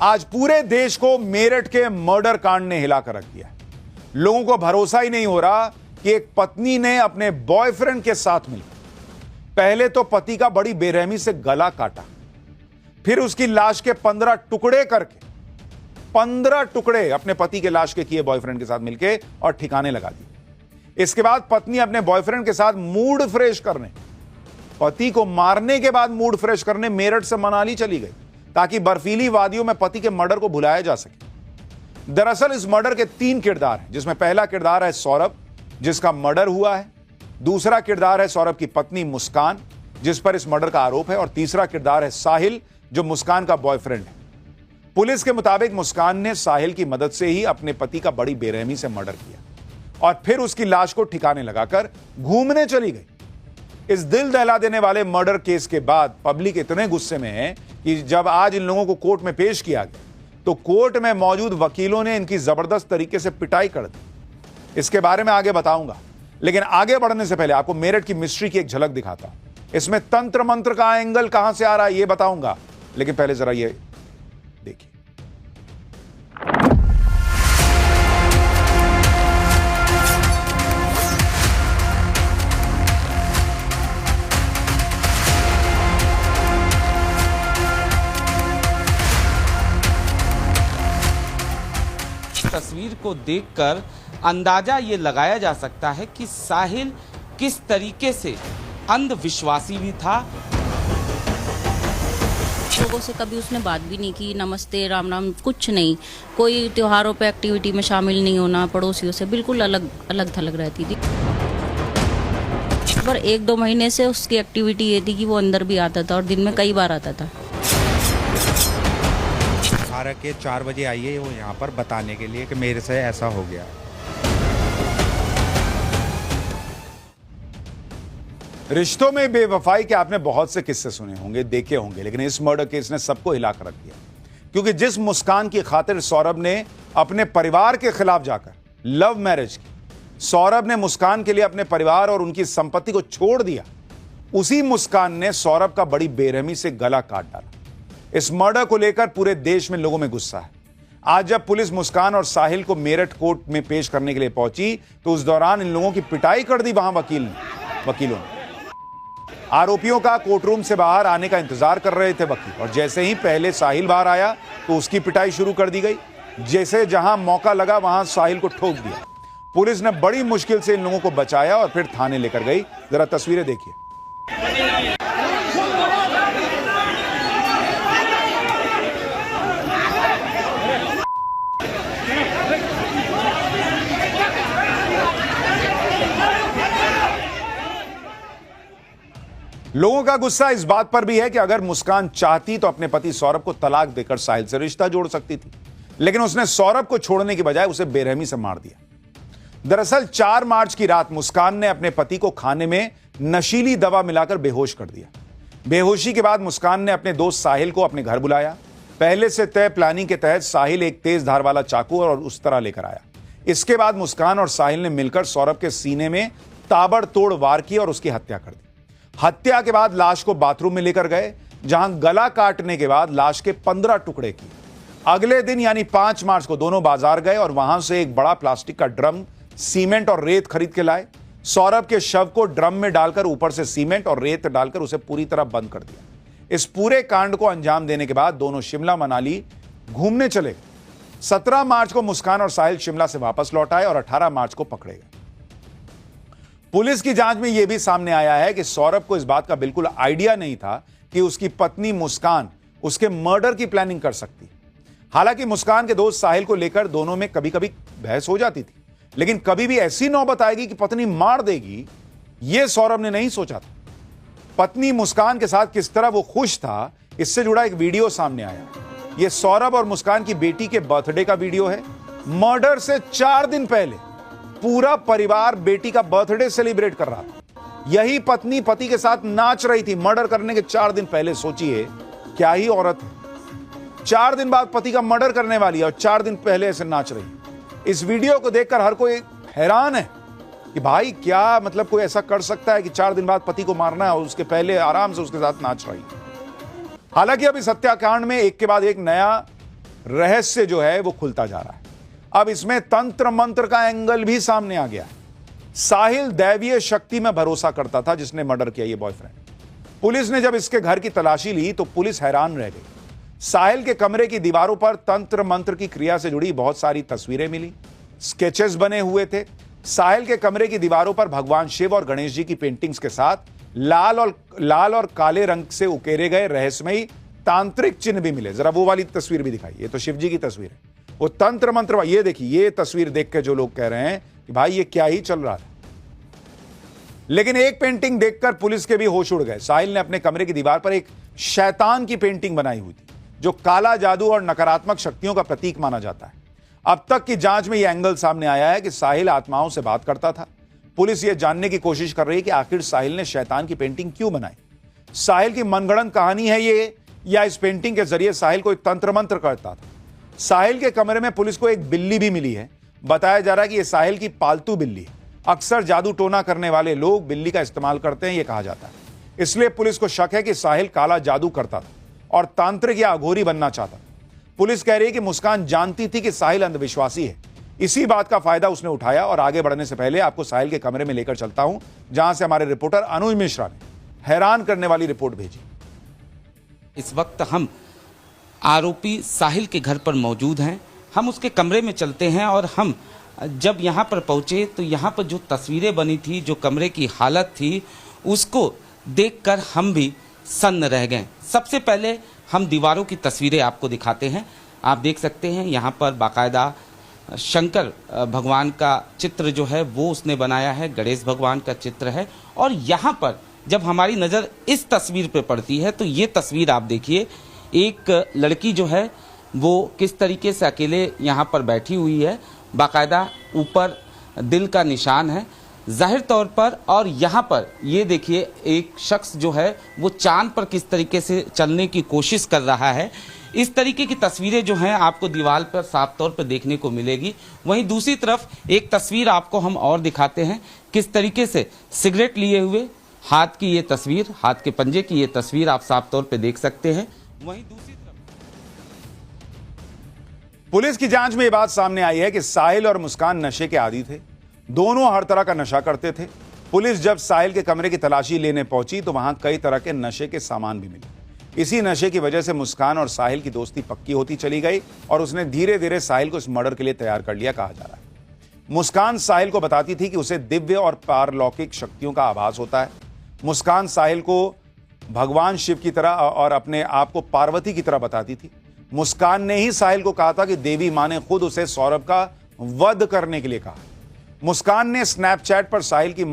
आज पूरे देश को मेरठ के मर्डर कांड ने हिलाकर रख दिया। लोगों को भरोसा ही नहीं हो रहा कि एक पत्नी ने अपने बॉयफ्रेंड के साथ मिलकर पहले तो पति का बड़ी बेरहमी से गला काटा, फिर उसकी लाश के 15 टुकड़े करके 15 टुकड़े अपने पति के लाश के किए बॉयफ्रेंड के साथ मिलकर और ठिकाने लगा दिए। इसके बाद पत्नी अपने बॉयफ्रेंड के साथ मूड फ्रेश करने, पति को मारने के बाद मूड फ्रेश करने मेरठ से मनाली चली गई ताकि बर्फीली वादियों में पति के मर्डर को भुलाया जा सके। दरअसल इस मर्डर के 3 किरदार हैं, जिसमें पहला किरदार है सौरभ, जिसका मर्डर हुआ है। दूसरा किरदार है सौरभ की पत्नी मुस्कान, जिस पर इस मर्डर का आरोप है। और तीसरा किरदार है साहिल, जो मुस्कान का बॉयफ्रेंड है। पुलिस के मुताबिक मुस्कान ने साहिल की मदद से ही अपने पति का बड़ी बेरहमी से मर्डर किया और फिर उसकी लाश को ठिकाने लगाकर घूमने चली गई। इस दिल दहला देने वाले मर्डर केस के बाद पब्लिक इतने गुस्से में है कि जब आज इन लोगों को कोर्ट में पेश किया गया तो कोर्ट में मौजूद वकीलों ने इनकी जबरदस्त तरीके से पिटाई कर दी। इसके बारे में आगे बताऊंगा, लेकिन आगे बढ़ने से पहले आपको मेरठ की मिस्ट्री की एक झलक दिखाता हूं। इसमें तंत्र मंत्र का एंगल कहां से आ रहा है यह बताऊंगा, लेकिन पहले जरा ये देखिए। तस्वीर को देखकर अंदाजा ये लगाया जा सकता है कि साहिल किस तरीके से अंधविश्वासी भी था। लोगों से कभी उसने बात भी नहीं की, नमस्ते राम नाम कुछ नहीं, कोई त्योहारों पे एक्टिविटी में शामिल नहीं होना, पड़ोसियों से बिल्कुल अलग थलग रहती थी। पर 1-2 महीने से उसकी एक्टिविटी ये थी कि वो अंदर भी आता था और दिन में कई बार आता था। 4 बजे आई है वो यहाँ पर बताने के लिए कि मेरे से ऐसा हो गया। रिश्तों में बेवफाई के आपने बहुत से किस्से सुने होंगे, देखे होंगे, लेकिन इस मर्डर केस ने सबको हिलाकर रख दिया। क्योंकि जिस मुस्कान की खातिर सौरभ ने अपने परिवार के खिलाफ जाकर लव मैरिज की, सौरभ ने मुस्कान के लिए अपने परिवार और उनकी संपत्ति को छोड़ दिया, उसी मुस्कान ने सौरभ का बड़ी बेरहमी से गला काट डाला। इस मर्डर को लेकर पूरे देश में लोगों में गुस्सा है। आज जब पुलिस मुस्कान और साहिल को मेरठ कोर्ट में पेश करने के लिए पहुंची तो उस दौरान इन लोगों की पिटाई कर दी वहां वकीलों ने। आरोपियों का कोर्टरूम से बाहर आने का इंतजार कर रहे थे वकील, और जैसे ही पहले साहिल बाहर आया तो उसकी पिटाई शुरू कर दी गई। जैसे जहां मौका लगा वहां साहिल को ठोक दिया। पुलिस ने बड़ी मुश्किल से इन लोगों को बचाया और फिर थाने लेकर गई। जरा तस्वीरें देखिए। लोगों का गुस्सा इस बात पर भी है कि अगर मुस्कान चाहती तो अपने पति सौरभ को तलाक देकर साहिल से रिश्ता जोड़ सकती थी, लेकिन उसने सौरभ को छोड़ने की बजाय उसे बेरहमी से मार दिया। दरअसल 4 मार्च की रात मुस्कान ने अपने पति को खाने में नशीली दवा मिलाकर बेहोश कर दिया। बेहोशी के बाद मुस्कान ने अपने दोस्त साहिल को अपने घर बुलाया। पहले से तय प्लानिंग के तहत साहिल एक तेज धार वाला चाकू और उस तरह लेकर आया। इसके बाद मुस्कान और साहिल ने मिलकर सौरभ के सीने में ताबड़तोड़ वार किया और उसकी हत्या कर दी। हत्या के बाद लाश को बाथरूम में लेकर गए, जहां गला काटने के बाद लाश के 15 टुकड़े किए। अगले दिन यानी 5 मार्च को दोनों बाजार गए और वहां से एक बड़ा प्लास्टिक का ड्रम, सीमेंट और रेत खरीद के लाए। सौरभ के शव को ड्रम में डालकर ऊपर से सीमेंट और रेत डालकर उसे पूरी तरह बंद कर दिया। इस पूरे कांड को अंजाम देने के बाद दोनों शिमला मनाली घूमने चले गए। 17 मार्च को मुस्कान और साहिल शिमला से वापस लौट आए और 18 मार्च को पकड़े गए। पुलिस की जांच में यह भी सामने आया है कि सौरभ को इस बात का बिल्कुल आइडिया नहीं था कि उसकी पत्नी मुस्कान उसके मर्डर की प्लानिंग कर सकती। हालांकि मुस्कान के दोस्त साहिल को लेकर दोनों में कभी कभी बहस हो जाती थी, लेकिन कभी भी ऐसी नौबत आएगी कि पत्नी मार देगी, यह सौरभ ने नहीं सोचा था। पत्नी मुस्कान के साथ किस तरह वो खुश था, इससे जुड़ा एक वीडियो सामने आया। यह सौरभ और मुस्कान की बेटी के बर्थडे का वीडियो है। मर्डर से 4 दिन पहले पूरा परिवार बेटी का बर्थडे सेलिब्रेट कर रहा था। यही पत्नी पति के साथ नाच रही थी मर्डर करने के 4 दिन पहले। सोचिए क्या ही औरत है, 4 दिन बाद पति का मर्डर करने वाली है और 4 दिन पहले ऐसे नाच रही। इस वीडियो को देखकर हर कोई हैरान है कि भाई क्या मतलब कोई ऐसा कर सकता है कि 4 दिन बाद पति को मारना है और उसके पहले आराम से उसके साथ नाच रही। हालांकि अब इस हत्याकांड में एक के बाद एक नया रहस्य जो है वो खुलता जा रहा है। अब इसमें तंत्र मंत्र का एंगल भी सामने आ गया है। साहिल दैवीय शक्ति में भरोसा करता था जिसने मर्डर किया ये बॉयफ्रेंड। पुलिस ने जब इसके घर की तलाशी ली तो पुलिस हैरान रह गई। साहिल के कमरे की दीवारों पर तंत्र मंत्र की क्रिया से जुड़ी बहुत सारी तस्वीरें मिली, स्केचेस बने हुए थे। साहिल के कमरे की दीवारों पर भगवान शिव और गणेश जी की पेंटिंग्स के साथ लाल और काले रंग से उकेरे गए रहस्यमयी तांत्रिक चिन्ह भी मिले। जरा वो वाली तस्वीर भी दिखाई, ये तो शिव जी की तस्वीर है, वो तंत्र मंत्र। ये देखिए, ये तस्वीर देख के जो लोग कह रहे हैं कि भाई ये क्या ही चल रहा है। लेकिन एक पेंटिंग देखकर पुलिस के भी होश उड़ गए। साहिल ने अपने कमरे की दीवार पर एक शैतान की पेंटिंग बनाई हुई थी जो काला जादू और नकारात्मक शक्तियों का प्रतीक माना जाता है। अब तक की जांच में यह एंगल सामने आया है कि साहिल आत्माओं से बात करता था। पुलिस यह जानने की कोशिश कर रही है कि आखिर साहिल ने शैतान की पेंटिंग क्यों बनाई। साहिल की मनगढ़ंत कहानी है ये, या इस पेंटिंग के जरिए साहिल कोई तंत्र मंत्र करता था। साहिल के कमरे में पुलिस को एक बिल्ली भी मिली है। बताया जा रहा है कि यह साहिल की पालतू बिल्ली है। अक्सर जादू टोना करने वाले लोग बिल्ली का इस्तेमाल करते हैं, यह कहा जाता है। इसलिए पुलिस को शक है कि साहिल काला जादू करता था और तांत्रिक या अघोरी बनना चाहता था। पुलिस कह रही है कि मुस्कान जानती थी कि साहिल अंधविश्वासी है। इसी बात का फायदा उसने उठाया। और आगे बढ़ने से पहले आपको साहिल के कमरे में लेकर चलता हूं, जहां से हमारे रिपोर्टर अनुज मिश्रा ने हैरान करने वाली रिपोर्ट भेजी। इस वक्त हम आरोपी साहिल के घर पर मौजूद हैं। हम उसके कमरे में चलते हैं और हम जब यहाँ पर पहुँचे तो यहाँ पर जो तस्वीरें बनी थी, जो कमरे की हालत थी, उसको देखकर हम भी सन्न रह गए। सबसे पहले हम दीवारों की तस्वीरें आपको दिखाते हैं। आप देख सकते हैं यहाँ पर बाकायदा शंकर भगवान का चित्र जो है वो उसने बनाया है, गणेश भगवान का चित्र है। और यहाँ पर जब हमारी नज़र इस तस्वीर पे पड़ती है तो ये तस्वीर आप देखिए, एक लड़की जो है वो किस तरीके से अकेले यहाँ पर बैठी हुई है, बाकायदा ऊपर दिल का निशान है जाहिर तौर पर। और यहाँ पर ये देखिए, एक शख्स जो है वो चांद पर किस तरीके से चलने की कोशिश कर रहा है। इस तरीके की तस्वीरें जो हैं आपको दीवार पर साफ तौर पर देखने को मिलेगी। वहीं दूसरी तरफ एक तस्वीर आपको हम और दिखाते हैं, किस तरीके से सिगरेट लिए हुए हाथ की ये तस्वीर, हाथ के पंजे की ये तस्वीर आप साफ तौर पर देख सकते हैं। वहीं दूसरी तरफ पुलिस की जांच में यह बात सामने आई है कि साहिल और मुस्कान नशे के आदी थे। दोनों हर तरह का नशा करते थे। पुलिस जब साहिल के कमरे की तलाशी लेने पहुंची तो वहां कई तरह के नशे के सामान भी मिले। इसी नशे की वजह से मुस्कान और साहिल की दोस्ती पक्की होती चली गई और उसने धीरे धीरे साहिल को इस मर्डर के लिए तैयार कर लिया, कहा जा रहा है। मुस्कान साहिल को बताती थी कि उसे दिव्य और पारलौकिक शक्तियों का आभास होता है। मुस्कान साहिल को भगवान शिव की तरह और अपने आप को पार्वती की तरह बताती थी। मुस्कान ने ही साहिल को कहा था कि देवी मां ने खुद उसे सौरभ का वध करने के लिए कहा। मुस्कान ने स्नैपचैट पर साहिल की